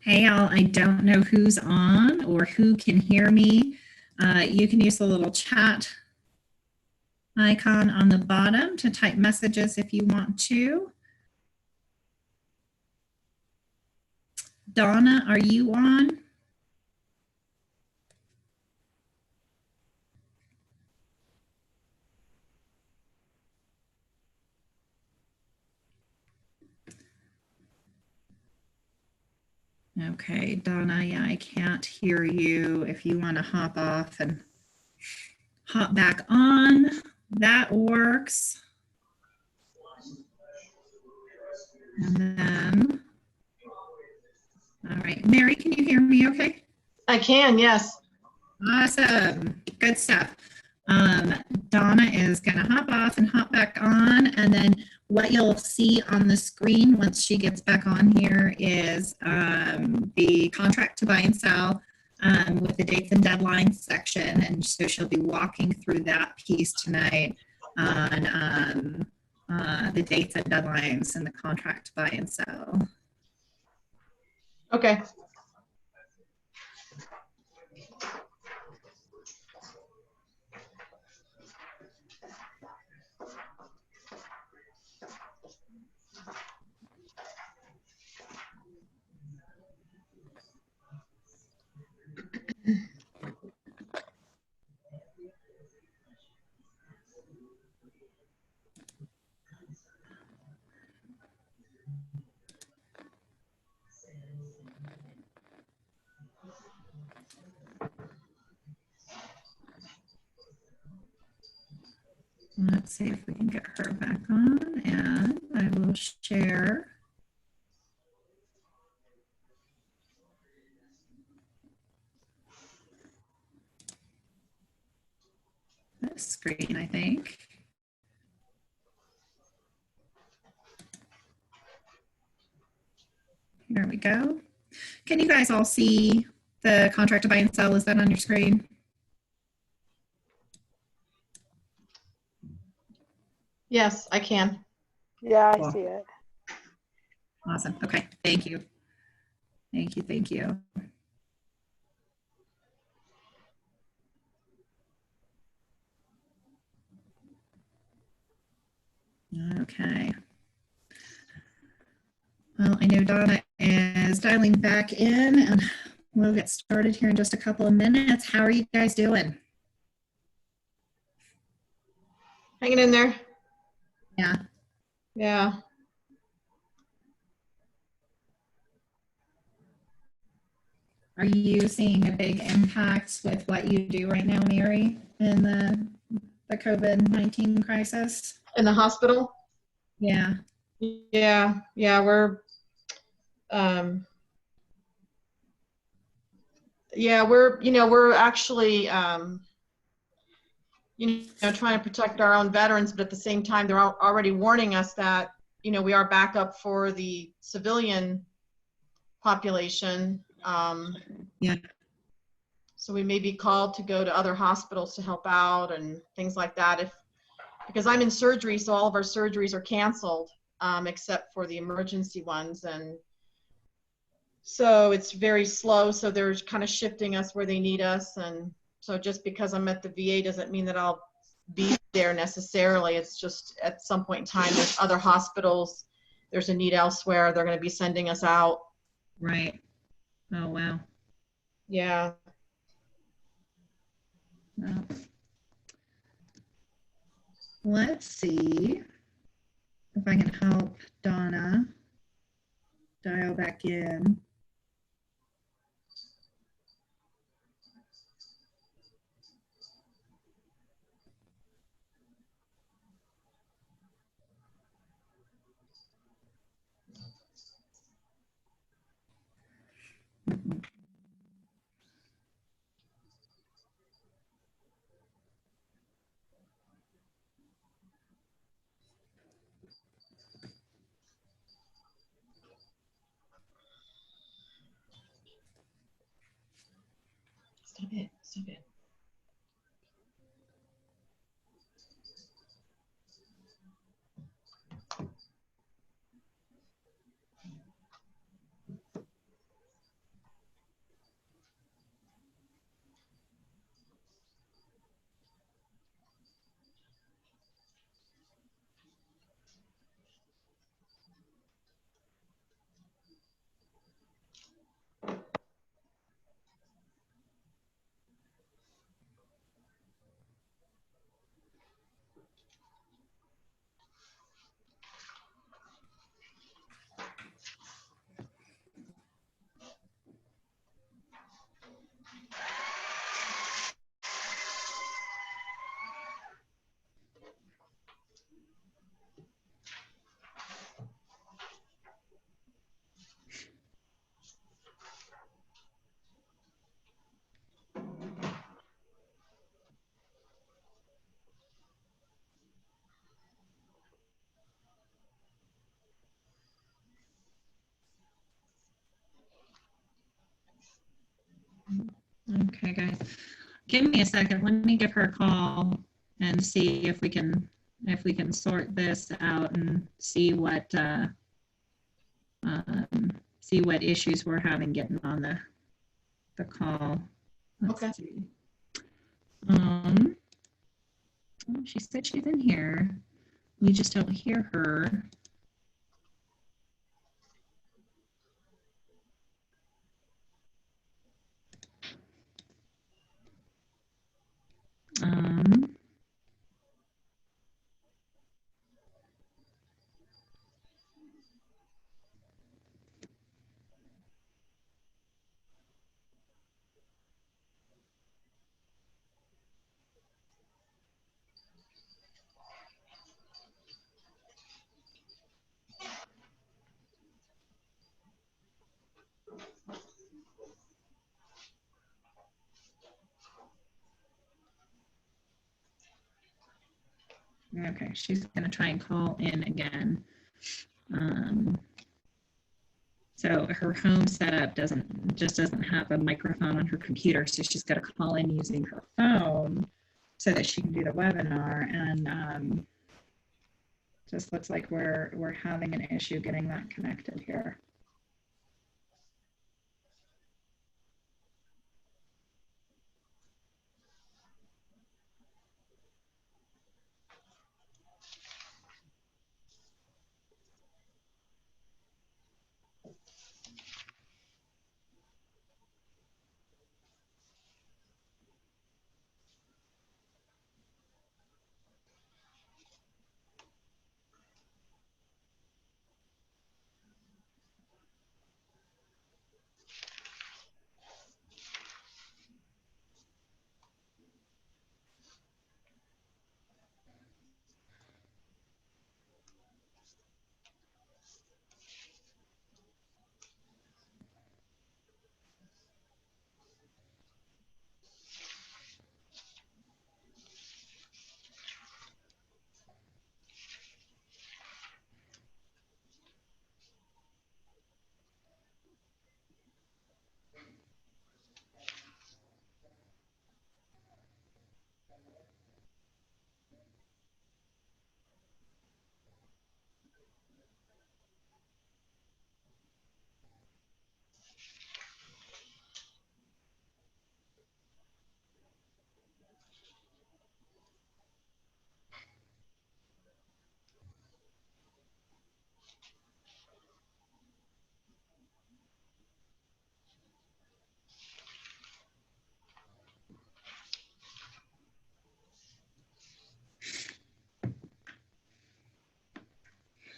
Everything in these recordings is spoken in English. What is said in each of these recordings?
Hey, all, I don't know who's on or who can hear me. You can use the little chat icon on the bottom to type messages if you want to. Donna, are you on? Okay, Donna, yeah, I can't hear you. If you want to hop off and hop back on, that works. And then, all right, Mary, can you hear me okay? I can, yes. Awesome, good stuff. Donna is going to hop off and hop back on, and then what you'll see on the screen once she gets back on here is the contract to buy and sell with the dates and deadlines section, and so she'll be walking through that piece tonight on the dates and deadlines and the contract to buy and sell. Okay. Let's see if we can get her back on, and I will share this screen, I think. Here we go. Can you guys all see the contract to buy and sell? Is that on your screen? Yes, I can. Yeah, I see it. Awesome. Okay. Thank you. Thank you. Thank you. Okay. Well, I know Donna is dialing back in, and we'll get started here in just a couple of minutes. How are you guys doing? Hanging in there. Yeah. Yeah. Are you seeing a big impact with what you do right now, Mary, in the COVID-19 crisis? In the hospital? Yeah. Yeah. Yeah, we're we're actually trying to protect our own veterans, but at the same time they're already warning us that we are backup for the civilian population. Yeah. So we may be called to go to other hospitals to help out and things like that. Because I'm in surgery, so all of our surgeries are canceled, except for the emergency ones. And so it's very slow. So they're kind of shifting us where they need us. And so just because I'm at the VA doesn't mean that I'll be there necessarily. It's just at some point in time, there's other hospitals, there's a need elsewhere. They're going to be sending us out. Right. Oh, wow. Yeah. Well, let's see if I can help Donna dial back in. Stop it. Stop it. Okay, guys, give me a second. Let me give her a call and see if we can sort this out and see what issues we're having getting on the call. Let's Okay. see. She said she's in here. We just don't hear her. Okay, she's going to try and call in again. So her home setup doesn't have a microphone on her computer, so she's got to call in using her phone so that she can do the webinar. And just looks like we're having an issue getting that connected here.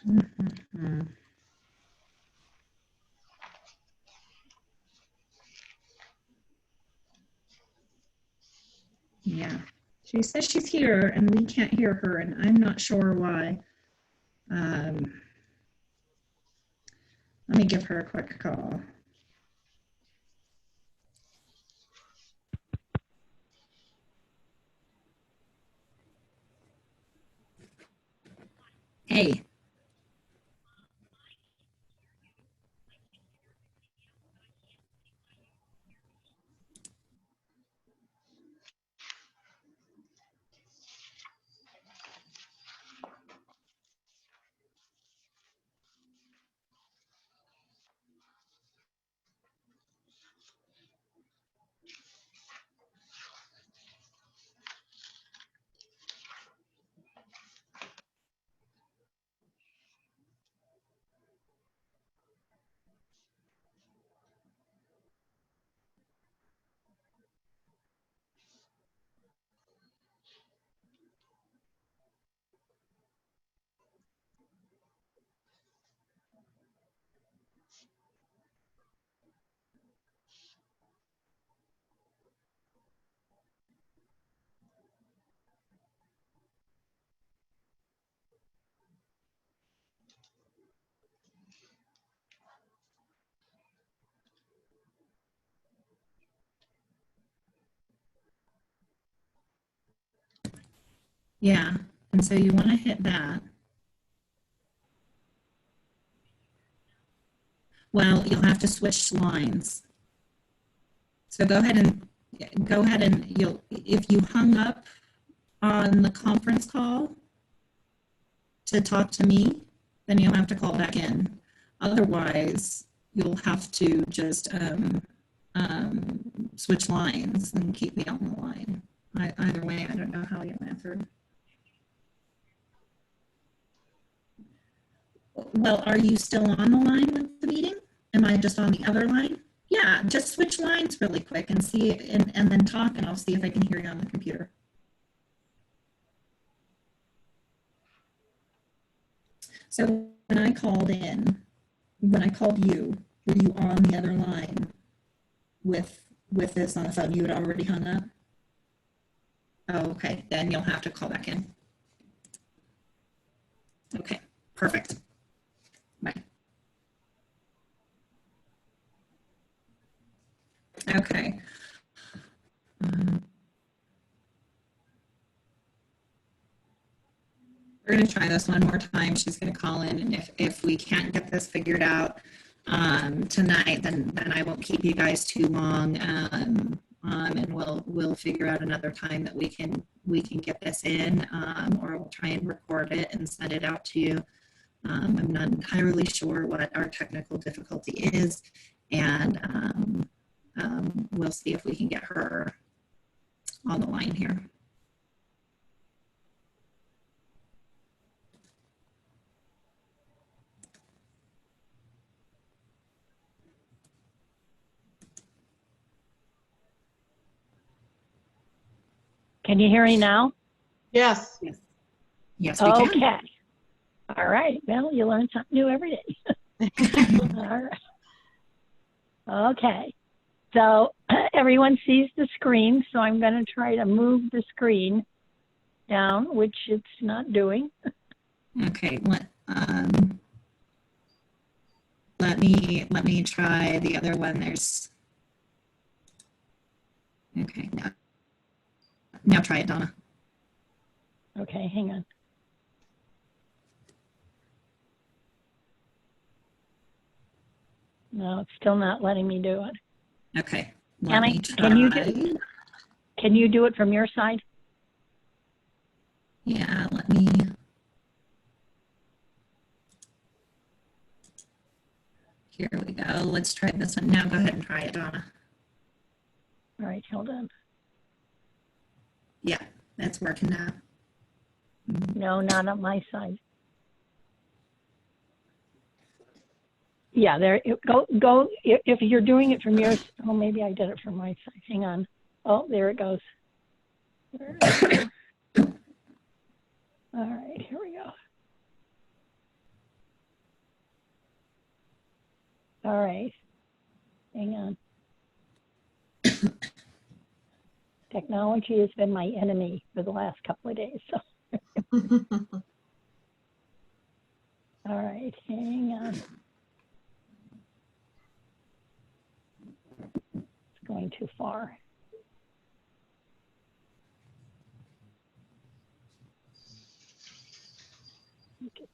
Mm-hmm. Yeah, she says she's here and we can't hear her, and I'm not sure why. Let me give her a quick call. Hey. Yeah, and so you want to hit that. Well, you'll have to switch lines. So go ahead and go ahead and if you hung up on the conference call to talk to me, then you'll have to call back in. Otherwise, you'll have to just switch lines and keep me on the line. Either way, I don't know how you'll answer. Well, are you still on the line with the meeting? Am I just on the other line? Yeah, just switch lines really quick and see, and then talk, and I'll see if I can hear you on the computer. So when I called you, were you on the other line with this on the phone? You had already hung up? Oh, okay, then you'll have to call back in. Okay, perfect. Bye. Okay. We're going to try this one more time. She's going to call in, and if we can't get this figured out tonight, then I won't keep you guys too long, and we'll figure out another time that we can get this in, or we'll try and record it and send it out to you. I'm not entirely sure what our technical difficulty is, and we'll see if we can get her on the line here. Can you hear me now? Yes. Yes, we can. Okay. All right. Well, you learn something new every day. All right. Okay. So everyone sees the screen, so I'm going to try to move the screen down, which it's not doing. Okay. Let me try the other one. There's. Okay. Now try it, Donna. Okay, hang on. No, it's still not letting me do it. Okay. Can you do it from your side? Yeah, let me. Here we go. Let's try this one. Now go ahead and try it, Donna. All right, hold on. Yeah, that's working now. No, not on my side. Yeah, there. Go. If you're doing it from yours, oh, maybe I did it from my side. Hang on. Oh, there it goes. All right, here we go. All right, hang on. Technology has been my enemy for the last couple of days. So. All right, hang on. It's going too far. Okay.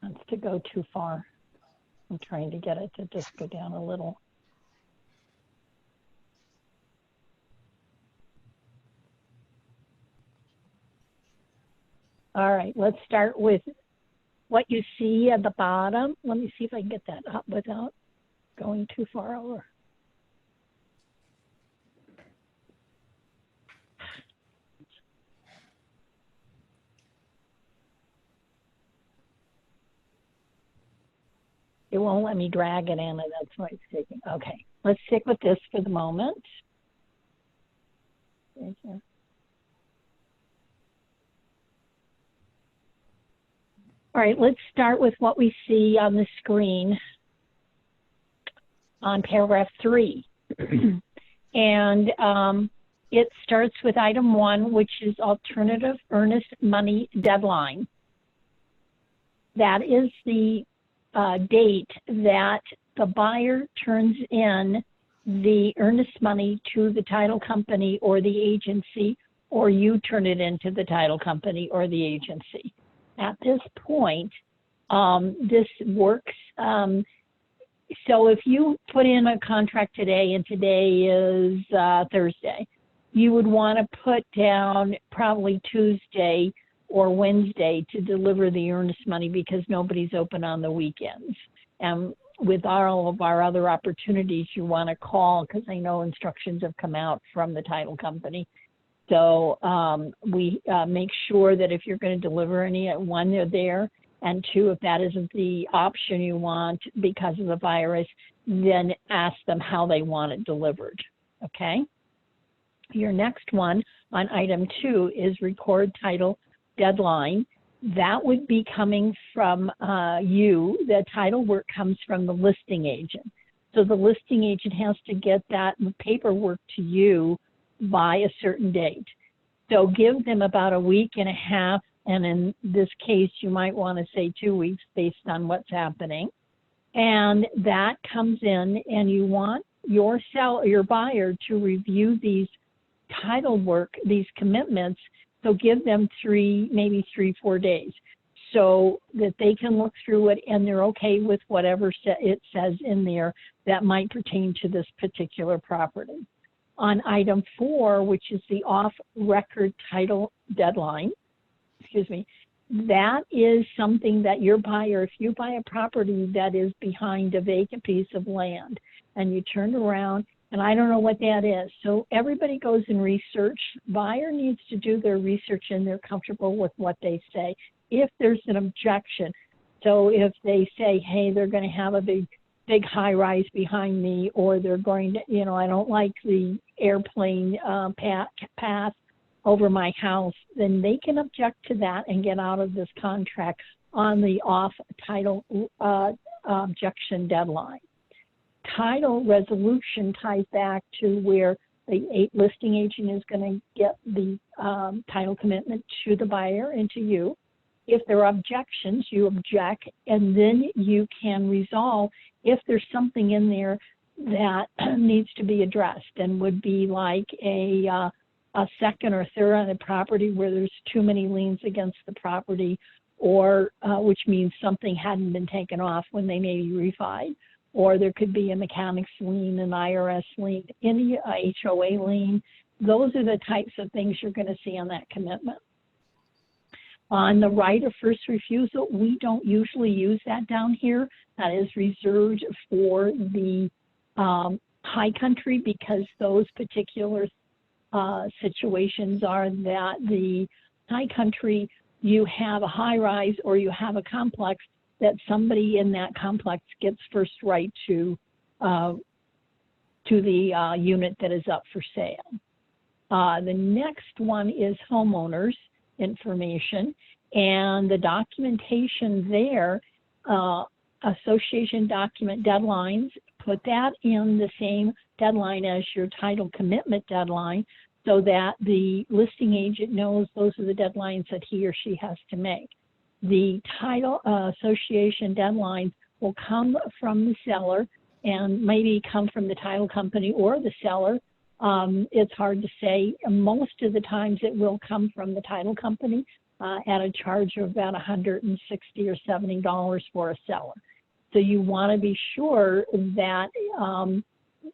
Wants to go too far. I'm trying to get it to just go down a little. All right, let's start with what you see at the bottom. Let me see if I can get that up without going too far over. It won't let me drag it in, and that's why it's taking. Okay, let's stick with this for the moment. Right here. All right, let's start with what we see on the screen on paragraph 3. And it starts with item 1, which is alternative earnest money deadline. That is the date that the buyer turns in the earnest money to the title company or the agency, or you turn it into the title company or the agency. At this point, this works. So if you put in a contract today, and today is Thursday, you would want to put down probably Tuesday or Wednesday to deliver the earnest money, because nobody's open on the weekends. And with all of our other opportunities, you want to call, because I know instructions have come out from the title company. So we make sure that if you're going to deliver any, one, they're there, and two, if that isn't the option you want because of the virus, then ask them how they want it delivered, okay? Your next one on item 2 is record title deadline. That would be coming from you. The title work comes from the listing agent. So the listing agent has to get that paperwork to you by a certain date. So give them about a week and a half, and in this case, you might want to say 2 weeks based on what's happening. And that comes in, and you want your buyer to review these title work, these commitments. So give them maybe 3-4 days, so that they can look through it and they're okay with whatever it says in there that might pertain to this particular property. On item 4, which is the off-record title deadline, that is something that your buyer, if you buy a property that is behind a vacant piece of land and you turn around, and I don't know what that is. So everybody goes and research. Buyer needs to do their research and they're comfortable with what they say. If there's an objection, so if they say, hey, they're going to have a big high rise behind me, or they're going to, I don't like the airplane path over my house, then they can object to that and get out of this contract on the off title objection deadline. Title resolution ties back to where the listing agent is going to get the title commitment to the buyer and to you. If there are objections, you object, and then you can resolve if there's something in there that needs to be addressed, and would be like a second or third on the property where there's too many liens against the property, or which means something hadn't been taken off when they may be refied. Or there could be a mechanics lien, an IRS lien, any HOA lien. Those are the types of things you're going to see on that commitment. On the right of first refusal, we don't usually use that down here. That is reserved for the high country, because those particular situations are that the high country, you have a high rise or you have a complex, that somebody in that complex gets first right to the unit that is up for sale. The next one is homeowners information, and the documentation there, association document deadlines, put that in the same deadline as your title commitment deadline, so that the listing agent knows those are the deadlines that he or she has to make. The title association deadlines will come from the seller, and maybe come from the title company or the seller. It's hard to say. Most of the times it will come from the title company at a charge of about $160 or $70 for a seller. So you want to be sure that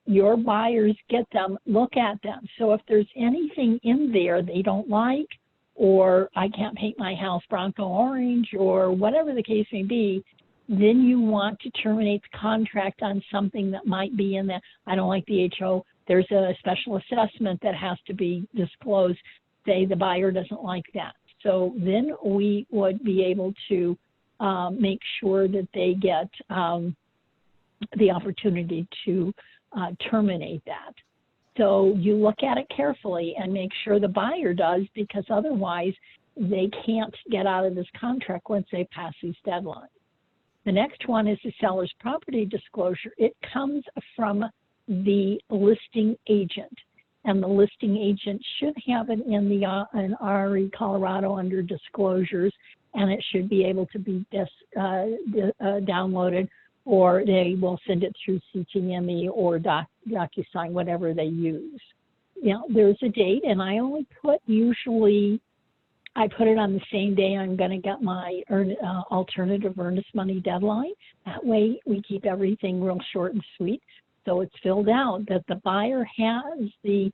your buyers get them, look at them. So if there's anything in there they don't like, or I can't paint my house Bronco orange, or whatever the case may be, then you want to terminate the contract on something that might be in there. I don't like the HO. There's a special assessment that has to be disclosed. Say the buyer doesn't like that. So then we would be able to make sure that they get the opportunity to terminate that. So you look at it carefully and make sure the buyer does, because otherwise they can't get out of this contract once they pass these deadlines. The next one is the seller's property disclosure. It comes from the listing agent, and the listing agent should have it in the in RE Colorado under disclosures, and it should be able to be downloaded, or they will send it through CTME or DocuSign, whatever they use. Now, there's a date, and I only put usually I put it on the same day I'm going to get my alternative earnest money deadline. That way we keep everything real short and sweet. So it's filled out that the buyer has the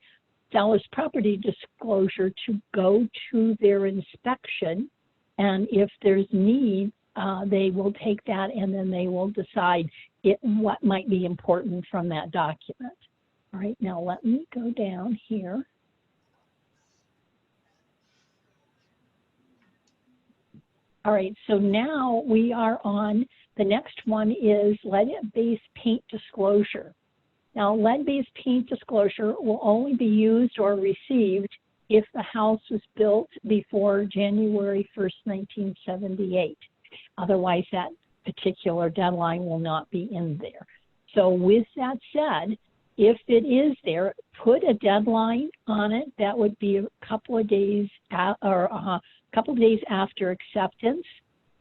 seller's property disclosure to go to their inspection. And if there's need, they will take that and then they will decide what might be important from that document. All right, now let me go down here. All right, so now we are on, the next one is lead-based paint disclosure. Now, lead-based paint disclosure will only be used or received if the house was built before January 1st, 1978. Otherwise, that particular deadline will not be in there. So with that said, if it is there, put a deadline on it. That would be a couple of days after acceptance,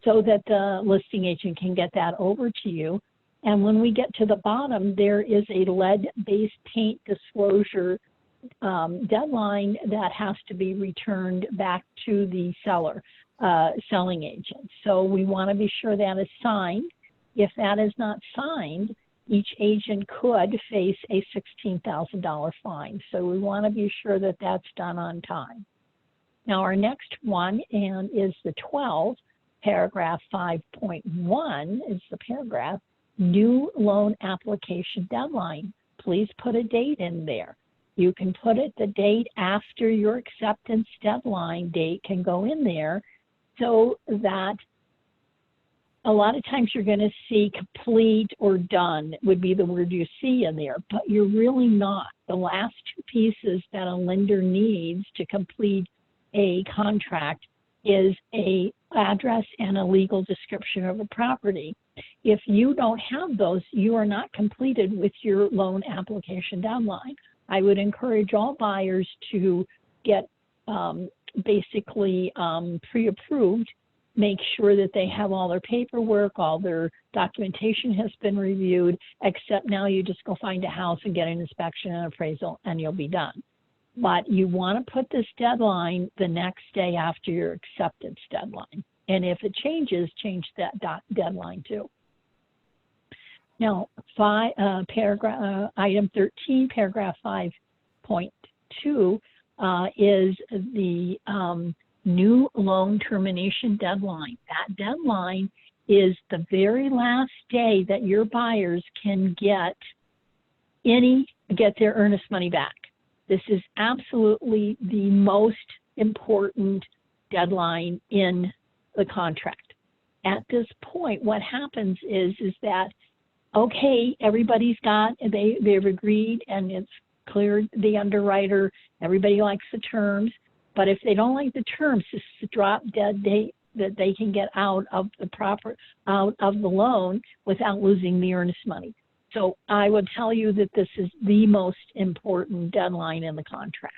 so that the listing agent can get that over to you. And when we get to the bottom, there is a lead-based paint disclosure deadline that has to be returned back to the selling agent. So we want to be sure that is signed. If that is not signed, each agent could face a $16,000 fine. So we want to be sure that that's done on time. Now our next one is the 12, paragraph 5.1 is the paragraph, new loan application deadline. Please put a date in there. You can put it the date after your acceptance deadline date can go in there, so that a lot of times you're going to see complete or done would be the word you see in there, but you're really not. The last two pieces that a lender needs to complete a contract is a address and a legal description of a property. If you don't have those, you are not completed with your loan application deadline. I would encourage all buyers to get basically pre-approved, make sure that they have all their paperwork, all their documentation has been reviewed, except now you just go find a house and get an inspection and appraisal and you'll be done. But you want to put this deadline the next day after your acceptance deadline. And if it changes, change that deadline too. Now, item 13, paragraph 5.2 is the new loan termination deadline. That deadline is the very last day that your buyers can get their earnest money back. This is absolutely the most important deadline in the contract. At this point, what happens is that, okay, everybody's they've agreed and it's cleared the underwriter, everybody likes the terms, but if they don't like the terms, this is a drop dead date that they can get out of the loan without losing the earnest money. So I would tell you that this is the most important deadline in the contract.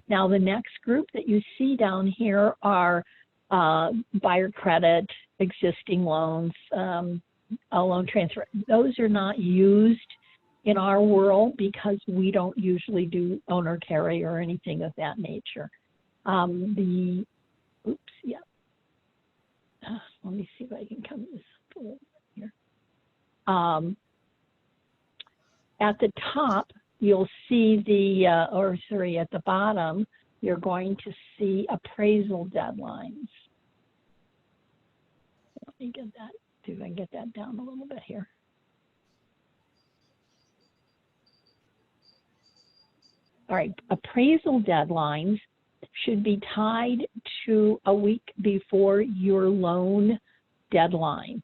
Now, the next group that you see down here are buyer credit, existing loans, a loan transfer. Those are not used in our world because we don't usually do owner carry or anything of that nature. Let me see if I can come this up a little bit here. At the top, you'll see at the bottom, you're going to see appraisal deadlines. Let me get that, see if I can get that down a little bit here. All right, appraisal deadlines should be tied to a week before your loan deadline.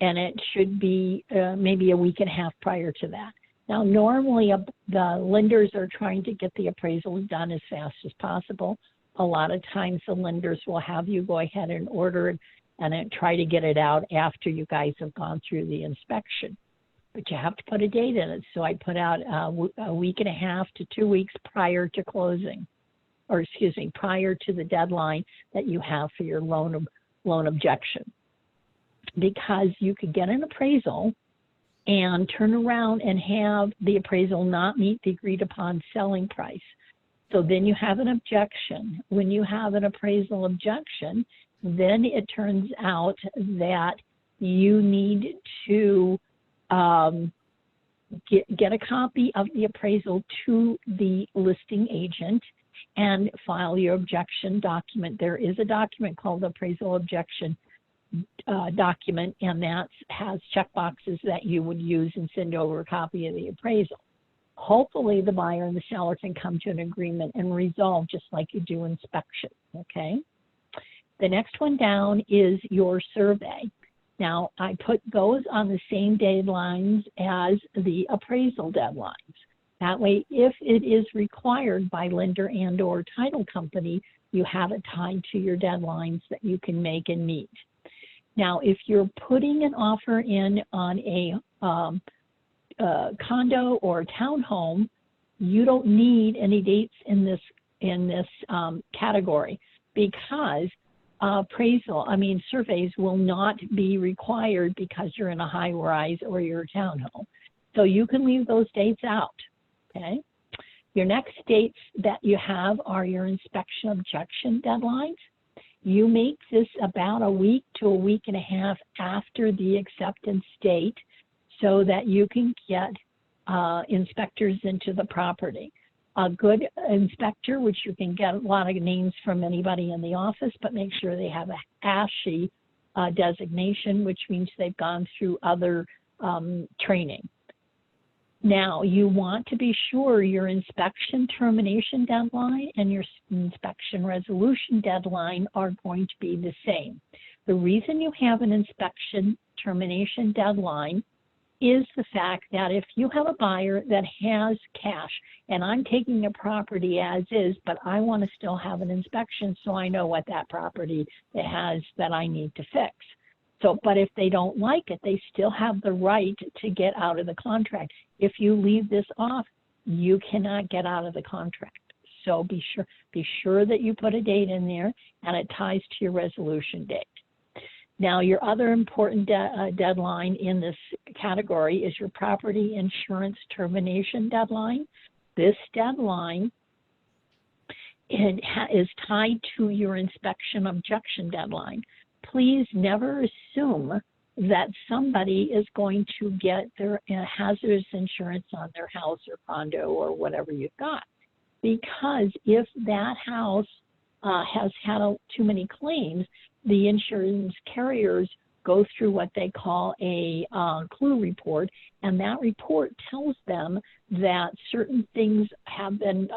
And it should be maybe a week and a half prior to that. Now, normally the lenders are trying to get the appraisal done as fast as possible. A lot of times the lenders will have you go ahead and order it and then try to get it out after you guys have gone through the inspection. But you have to put a date in it. So I put out a week and a half to 2 weeks prior to closing, or excuse me, prior to the deadline that you have for your loan objection. Because you could get an appraisal and turn around and have the appraisal not meet the agreed upon selling price. So then you have an objection. When you have an appraisal objection, then it turns out that you need to get a copy of the appraisal to the listing agent and file your objection document. There is a document called the appraisal objection document, and that has checkboxes that you would use and send over a copy of the appraisal. Hopefully the buyer and the seller can come to an agreement and resolve just like you do inspection, okay? The next one down is your survey. Now, I put those on the same deadlines as the appraisal deadlines. That way, if it is required by lender and or title company, you have it tied to your deadlines that you can make and meet. Now, if you're putting an offer in on a condo or townhome, you don't need any dates in this category, because surveys will not be required because you're in a high rise or you're a townhome. So you can leave those dates out, okay? Your next dates that you have are your inspection objection deadlines. You make this about a week to a week and a half after the acceptance date so that you can get inspectors into the property. A good inspector, which you can get a lot of names from anybody in the office, but make sure they have a ASHI designation, which means they've gone through other training. Now, you want to be sure your inspection termination deadline and your inspection resolution deadline are going to be the same. The reason you have an inspection termination deadline is the fact that if you have a buyer that has cash and I'm taking a property as is, but I want to still have an inspection so I know what that property has that I need to fix. So, but if they don't like it, they still have the right to get out of the contract. If you leave this off, you cannot get out of the contract. So be sure that you put a date in there and it ties to your resolution date. Now, your other important deadline in this category is your property insurance termination deadline. This deadline is tied to your inspection objection deadline. Please never assume that somebody is going to get their hazardous insurance on their house or condo or whatever you've got. Because if that house has had too many claims, the insurance carriers go through what they call a clue report, and that report tells them that certain things have been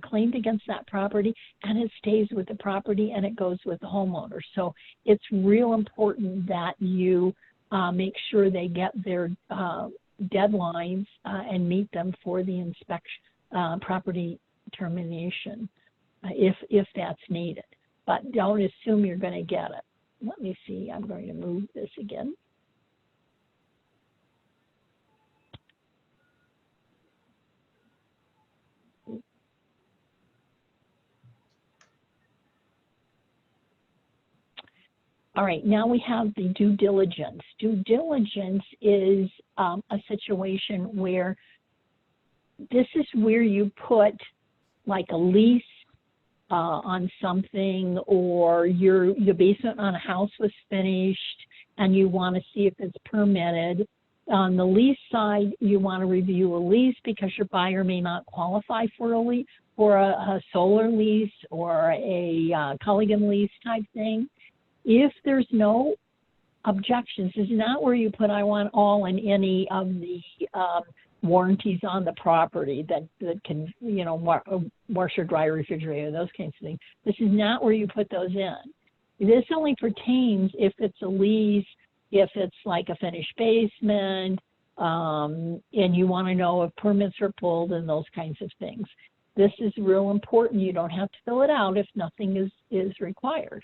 claimed against that property, and it stays with the property and it goes with the homeowner. So it's real important that you make sure they get their deadlines and meet them for the inspection, property termination, if that's needed. But don't assume you're going to get it. Let me see, I'm going to move this again. All right, now we have the due diligence. Due diligence is a situation where this is where you put like a lease on something, or your basement on a house was finished and you want to see if it's permitted. On the lease side, you want to review a lease because your buyer may not qualify for a lease, for a solar lease or a Culligan lease type thing. If there's no objections, this is not where you put I want all and any of the warranties on the property that can, you know, washer, dryer, refrigerator, those kinds of things. This is not where you put those in. This only pertains if it's a lease, if it's like a finished basement, and you want to know if permits are pulled and those kinds of things. This is real important. You don't have to fill it out if nothing is required.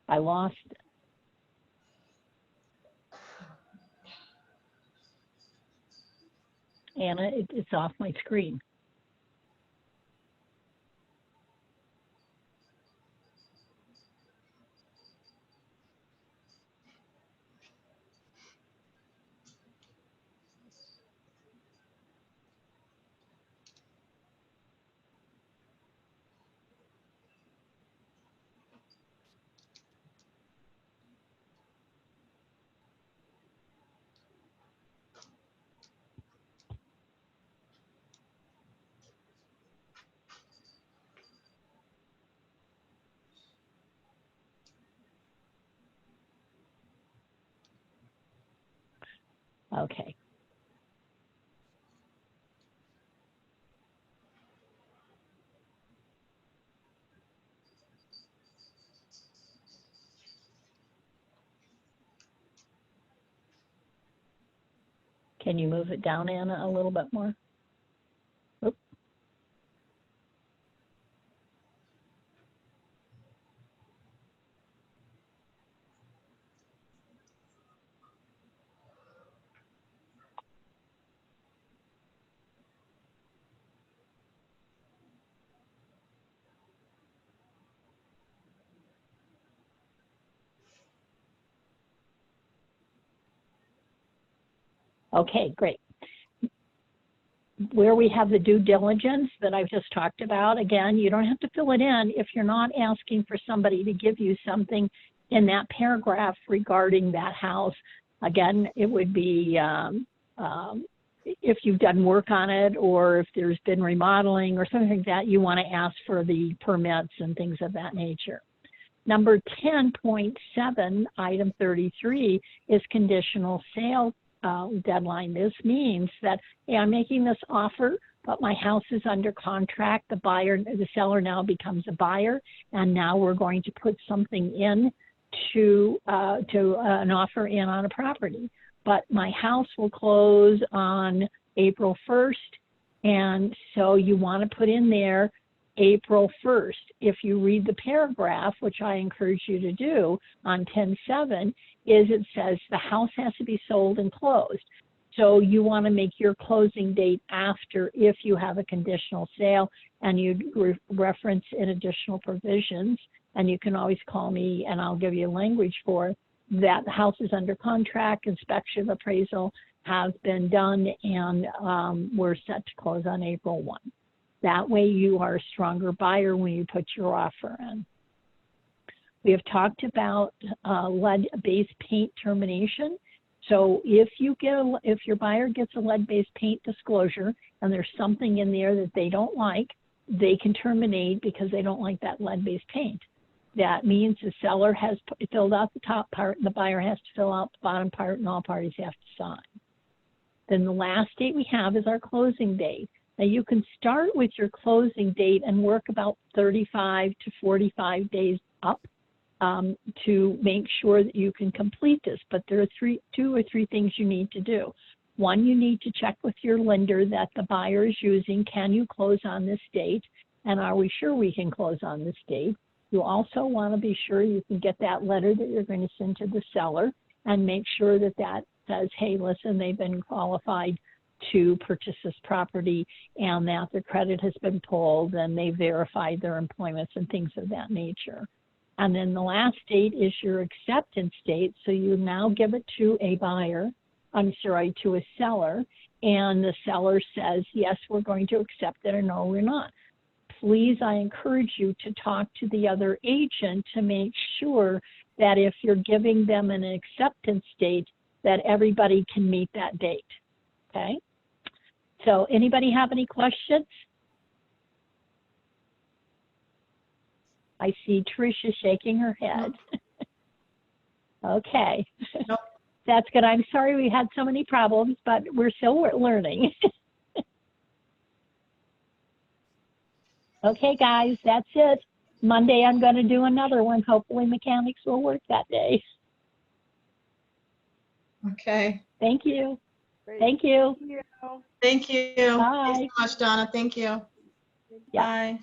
I lost it. Anna, it's off my screen. Okay. Can you move it down, Anna, a little bit more? Oop. Okay, great. Where we have the due diligence that I've just talked about, again, you don't have to fill it in if you're not asking for somebody to give you something in that paragraph regarding that house. Again, it would be if you've done work on it or if there's been remodeling or something like that, you want to ask for the permits and things of that nature. Number 10.7, item 33, is conditional sale deadline. This means that, hey, I'm making this offer, but my house is under contract. The seller now becomes a buyer, and now we're going to put something in to an offer in on a property. But my house will close on April 1st, and so you want to put in there April 1st. If you read the paragraph, which I encourage you to do on 10.7, it says the house has to be sold and closed. So you want to make your closing date after if you have a conditional sale, and you reference in additional provisions, and you can always call me and I'll give you language for that. The house is under contract, inspection, appraisal has been done, and we're set to close on April 1. That way you are a stronger buyer when you put your offer in. We have talked about lead-based paint termination. So if your buyer gets a lead-based paint disclosure and there's something in there that they don't like, they can terminate because they don't like that lead-based paint. That means the seller has filled out the top part and the buyer has to fill out the bottom part, and all parties have to sign. Then the last date we have is our closing date. Now you can start with your closing date and work about 35 to 45 days up to make sure that you can complete this. But there are two or three things you need to do. One, you need to check with your lender that the buyer is using. Can you close on this date? And are we sure we can close on this date? You also want to be sure you can get that letter that you're going to send to the seller and make sure that that says, hey, listen, they've been qualified to purchase this property and that their credit has been pulled and they verified their employments and things of that nature. And then the last date is your acceptance date. So you now give it to a to a seller, and the seller says, yes, we're going to accept it, or no, we're not. Please, I encourage you to talk to the other agent to make sure that if you're giving them an acceptance date, that everybody can meet that date, okay? So anybody have any questions? I see Tricia shaking her head. Okay. Nope. That's good. I'm sorry we had so many problems, but we're still learning. Okay, guys, that's it. Monday, I'm going to do another one. Hopefully mechanics will work that day. Okay. Thank you. Great. Thank you. Thank you. Bye. Thanks so much, Donna. Thank you. Yeah. Bye.